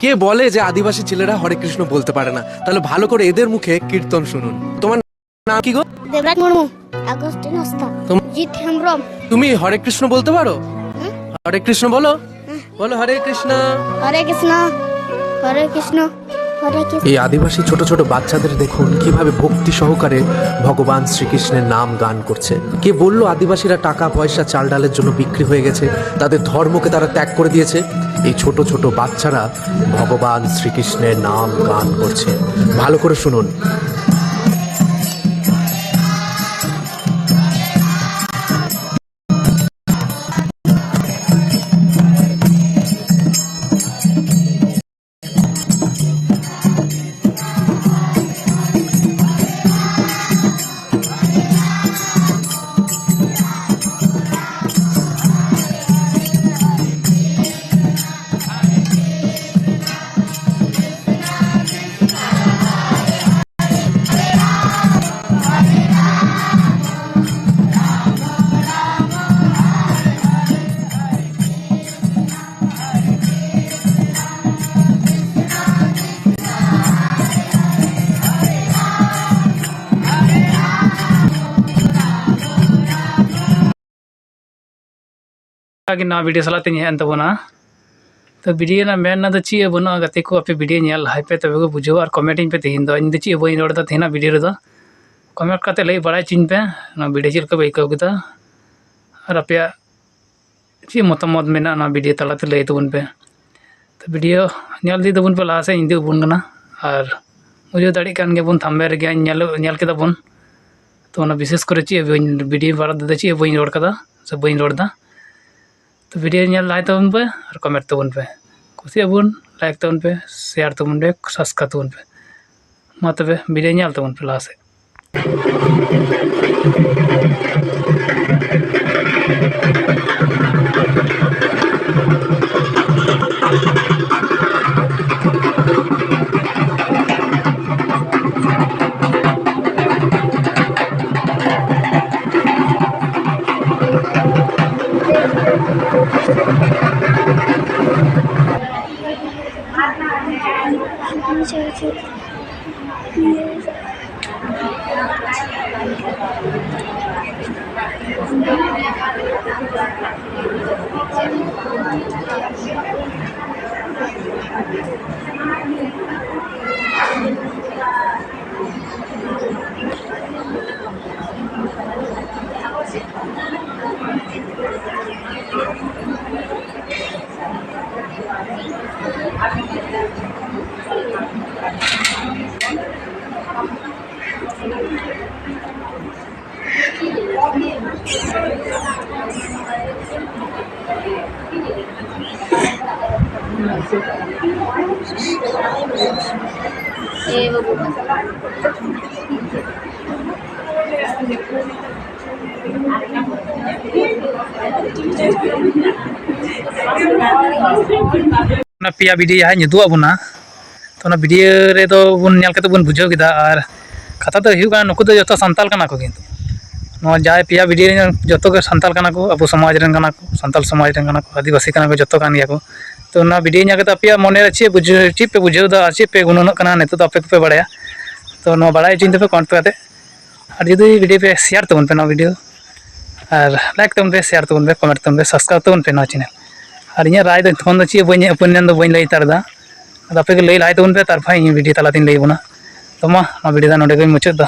কে বলে যে আদিবাসী ছেলেরা হরে কৃষ্ণ বলতে পারে না? তাহলে ভালো করে এদের মুখে কীর্তন শুনুন। তোমার নাম কি গো? দেবরাজ মুর্মু। আগস্টিন ওস্তা। জিৎ হেমব্রম। তুমি হরে কৃষ্ণ বলতে পারো? হরে কৃষ্ণ বলো, বলো হরে কৃষ্ণ। হরে কৃষ্ণ, হরে কৃষ্ণ, হরে কৃষ্ণ। এই আদিবাসী ছোট ছোট বাচ্চাদের দেখুন কিভাবে ভক্তি সহকারে ভগবান শ্রীকৃষ্ণের নাম গান করছে। কে বললো আদিবাসীরা টাকা পয়সা চাল ডালের জন্য বিক্রি হয়ে গেছে? তাদের ধর্মকে তারা ত্যাগ করে দিয়েছে। এই ছোট ছোট বাচ্চারা ভগবান শ্রীকৃষ্ণের নাম গান করছে। ভালো করে শুনুন। कि ना वीडियो सलाते हेन तबना तो वीडियो ना मेन ना तो ची बना गते को आपे वीडियो नेल हाई पे तबे को बुझो और कमेंटिंग पे तेहिन दो इन ची बई रोड दा थेना वीडियो रे दो कमेंट करते लई बड़ाई चिन पे ना वीडियो चिल का बैको गदा और आपे ची मतमत मेना ना वीडियो तलाते लई तबन पे तो वीडियो नेल दी तबन पे लासे इंदे बन गना और मुझे दाड़ी कान के बन थंबे रे गया नेल के तबन तो ना विशेष करे ची वीडियो बड़ा दा ची बई रोड कदा से बई रोड दा तो वीडियो नेल लाइक तबन पे और कमेंट तबन पे कुसी अबन लाइक तबन पे शेयर तबन पे सब्सक्राइब तबन पे मा तबे वीडियो नेल तबन पे लासे पिया वीडियो यहाँ निदुआ बना तो ना वीडियो रे तो बन नेल कते बन बुझाव किदा और कथा तो हुआ नुकु तो जो सानताल कना को किंतु नो जाय पिया वीडियो जो के सानताल कना को अब समाज रन कना को सानताल समाज रन कना को आदिवासी कना को जो कान गया को तो ना वीडियो न्या कते पिया मने रे चे पे बुझाव दा चे पे गुनन कना ने तो आपे पे बड़ाया तो नो बड़ाई चिंता पे कमेंट करते और जुदी वीडियो पे शेयर तबन पे ना वीडियो और लाइक तबन पे शेयर तबन पे कमेंट तबन पे सब्सक्राइब तबन पे ना चैनल और इन राय दो तखन ची बई अपन दो बई लई तारदा आपे के लई लाइ तबन पे तारफा वीडियो तलातीन लई बना तो मा वीडियो दा नोडे मुचाद दा।